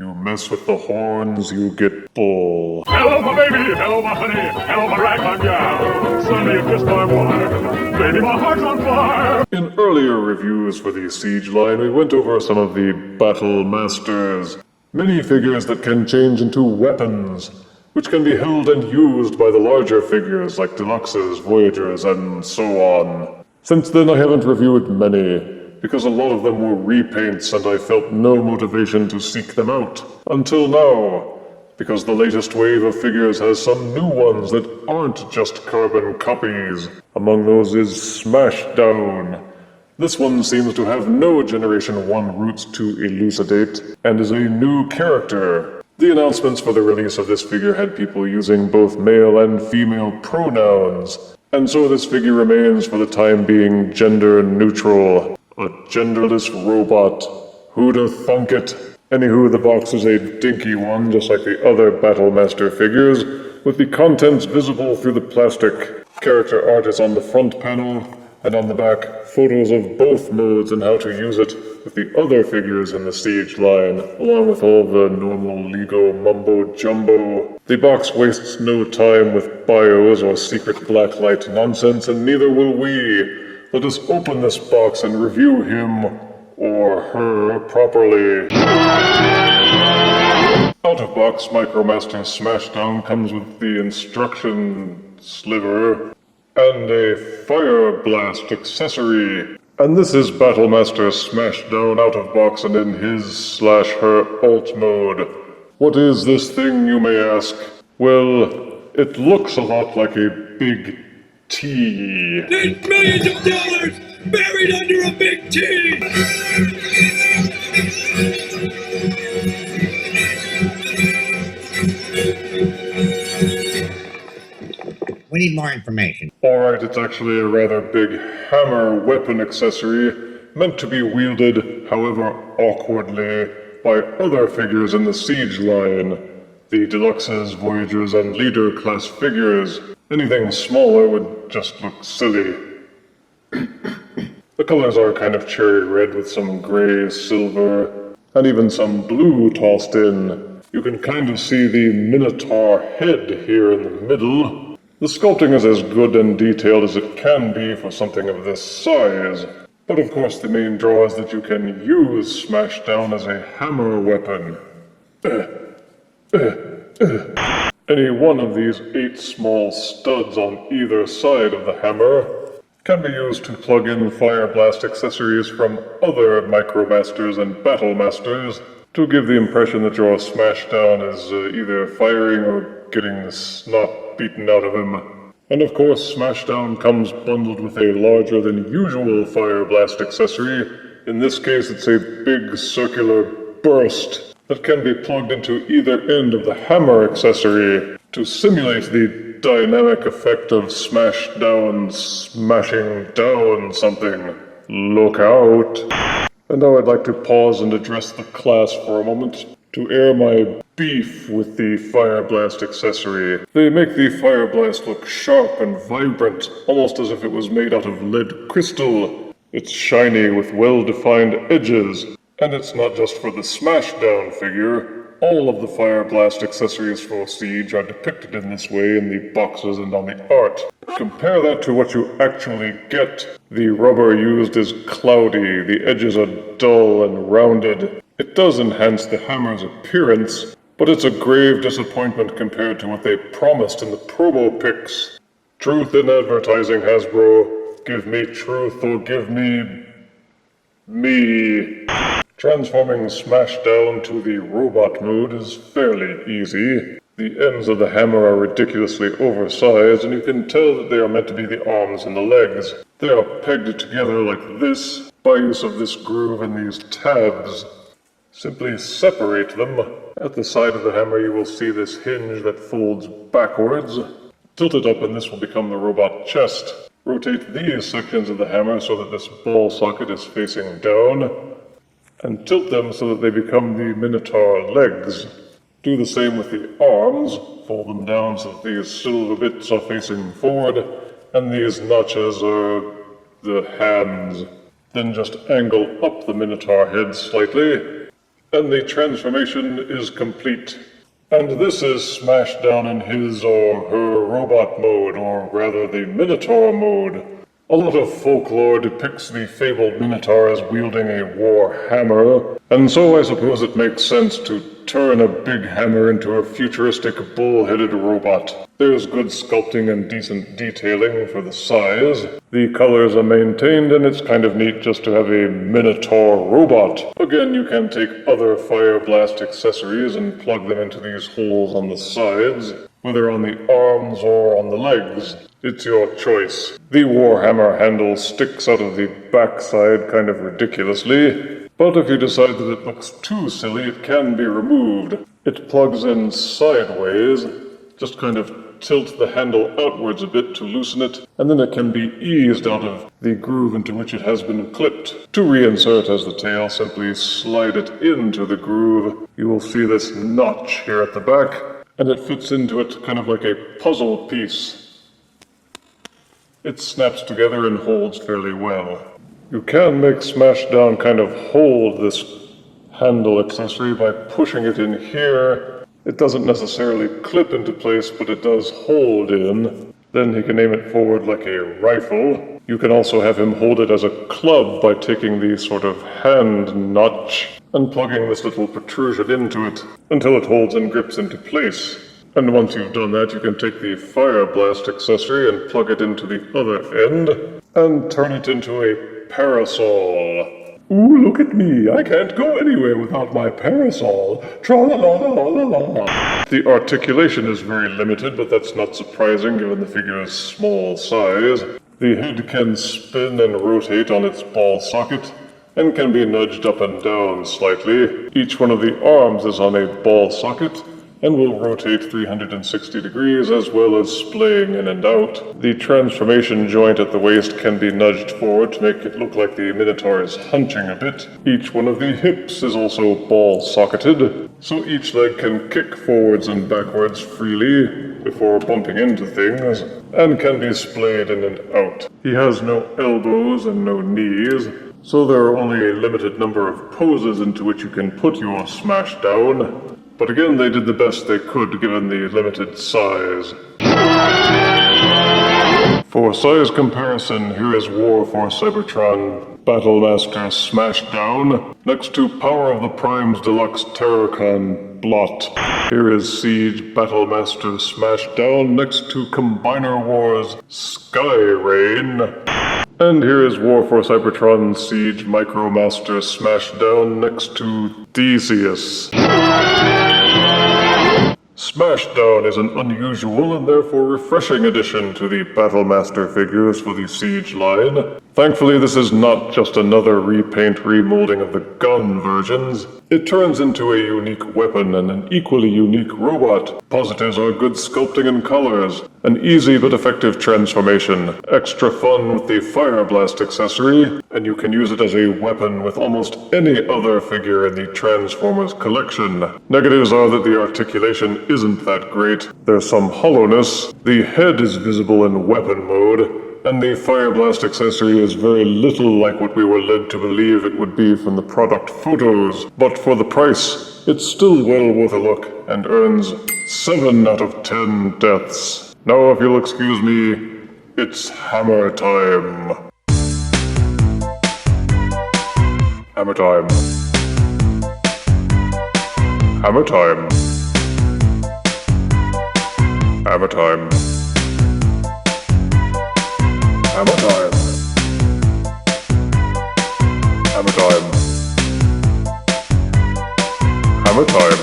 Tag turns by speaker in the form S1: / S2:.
S1: You mess with the horns, you get bull.
S2: Hello, my baby! Hello, my honey! Hello, my ragtime gal! Suddenly you kissed my wife! Baby, my heart's on fire!
S1: In earlier reviews for the Siege line, we went over some of the Battlemasters. Minifigures that can change into weapons, which can be held and used by the larger figures like Deluxes, Voyagers, and so on. Since then I haven't reviewed many, because a lot of them were repaints and I felt no motivation to seek them out. Until now, because the latest wave of figures has some new ones that aren't just carbon copies. Among those is Smashdown. This one seems to have no Generation 1 roots to elucidate, and is a new character. The announcements for the release of this figure had people using both male and female pronouns, and so this figure remains for the time being gender neutral. A genderless robot. Who'da thunk it? Anywho, the box is a dinky one, just like the other Battlemaster figures, with the contents visible through the plastic. Character art is on the front panel, and on the back, photos of both modes and how to use it with the other figures in the Siege line, along with all the normal Lego mumbo-jumbo. The box wastes no time with bios or secret blacklight nonsense, and neither will we. Let us open this box and review him or her properly. Out of box, Micromaster Smashdown comes with the instruction sliver and a fire blast accessory. And this is Battlemaster Smashdown out of box and in his/her alt mode. What is this thing, you may ask? Well, it looks a lot like a big T.
S3: There's millions of dollars buried under a big T!
S4: We need more information.
S1: Alright, it's actually a rather big hammer weapon accessory, meant to be wielded, however awkwardly, by other figures in the Siege line. The Deluxes, Voyagers, and Leader class figures. Anything smaller would just look silly. The colors are kind of cherry red with some gray, silver, and even some blue tossed in. You can kind of see the Minotaur head here in the middle. The sculpting is as good and detailed as it can be for something of this size. But of course the main draw is that you can use Smashdown as a hammer weapon. Any one of these 8 small studs on either side of the hammer can be used to plug in fire blast accessories from other Micromasters and Battlemasters to give the impression that your Smashdown is either firing or getting the snot beaten out of him. And of course, Smashdown comes bundled with a larger than usual fire blast accessory. In this case, it's a big circular burst that can be plugged into either end of the hammer accessory to simulate the dynamic effect of Smashdown smashing down something. Look out. And now I'd like to pause and address the class for a moment to air my beef with the Fire Blast accessory. They make the Fire Blast look sharp and vibrant, almost as if it was made out of lead crystal. It's shiny with well-defined edges. And it's not just for the Smashdown figure. All of the Fire Blast accessories for Siege are depicted in this way in the boxes and on the art. Compare that to what you actually get. The rubber used is cloudy, the edges are dull and rounded. It does enhance the hammer's appearance, but it's a grave disappointment compared to what they promised in the promo pics. Truth in advertising, Hasbro. Give me truth or give me Transforming Smashdown to the robot mode is fairly easy. The ends of the hammer are ridiculously oversized, and you can tell that they are meant to be the arms and the legs. They are pegged together like this, by use of this groove and these tabs. Simply separate them. At the side of the hammer you will see this hinge that folds backwards. Tilt it up and this will become the robot chest. Rotate these sections of the hammer so that this ball socket is facing down, and tilt them so that they become the Minotaur legs. Do the same with the arms. Fold them down so that these silver bits are facing forward, and these notches are the hands. Then just angle up the Minotaur head slightly, and the transformation is complete. And this is Smashdown in his or her robot mode, or rather the Minotaur mode. A lot of folklore depicts the fabled Minotaur as wielding a war hammer, and so I suppose it makes sense to turn a big hammer into a futuristic bull-headed robot. There's good sculpting and decent detailing for the size. The colors are maintained, and it's kind of neat just to have a Minotaur robot. Again, you can take other Fire Blast accessories and plug them into these holes on the sides, whether on the arms or on the legs. It's your choice. The Warhammer handle sticks out of the backside kind of ridiculously, but if you decide that it looks too silly, it can be removed. It plugs in sideways, just kind of tilt the handle outwards a bit to loosen it, and then it can be eased out of the groove into which it has been clipped. To reinsert as the tail, simply slide it into the groove. You will see this notch here at the back, and it fits into it kind of like a puzzle piece. It snaps together and holds fairly well. You can make Smashdown kind of hold this handle accessory by pushing it in here. It doesn't necessarily clip into place, but it does hold in. Then he can aim it forward like a rifle. You can also have him hold it as a club by taking the sort of hand notch and plugging this little protrusion into it until it holds and grips into place. And once you've done that, you can take the Fire Blast accessory and plug it into the other end and turn it into a parasol. Ooh, look at me. I can't go anywhere without my parasol. Tra-la-la-la-la-la. The articulation is very limited, but that's not surprising given the figure's small size. The head can spin and rotate on its ball socket, and can be nudged up and down slightly. Each one of the arms is on a ball socket, and will rotate 360 degrees as well as splaying in and out. The transformation joint at the waist can be nudged forward to make it look like the Minotaur is hunching a bit. Each one of the hips is also ball-socketed, so each leg can kick forwards and backwards freely before bumping into things, and can be splayed in and out. He has no elbows and no knees, so there are only a limited number of poses into which you can put your Smashdown. But again, they did the best they could given the limited size. For size comparison, here is War for Cybertron Battlemaster Smashdown, next to Power of the Primes Deluxe Terrorcon Blot. Here is Siege Battlemaster Smashdown, next to Combiner Wars Skyrain. And here is War for Cybertron Siege Micromaster Smashdown, next to Theseus. Smashdown is an unusual and therefore refreshing addition to the Battlemaster figures for the Siege line. Thankfully, this is not just another repaint remolding of the gun versions. It turns into a unique weapon and an equally unique robot. Positives are good sculpting and colors, an easy but effective transformation, extra fun with the Fire Blast accessory, and you can use it as a weapon with almost any other figure in the Transformers collection. Negatives are that the articulation isn't that great. There's some hollowness, the head is visible in weapon mode, and the Fire Blast accessory is very little like what we were led to believe it would be from the product photos. But for the price, it's still well worth a look and earns 7 out of 10 deaths. Now, if you'll excuse me, it's hammer time. Hammer time. Hammer time. Hammer time. Hammer time. Hammer time. Hammer time.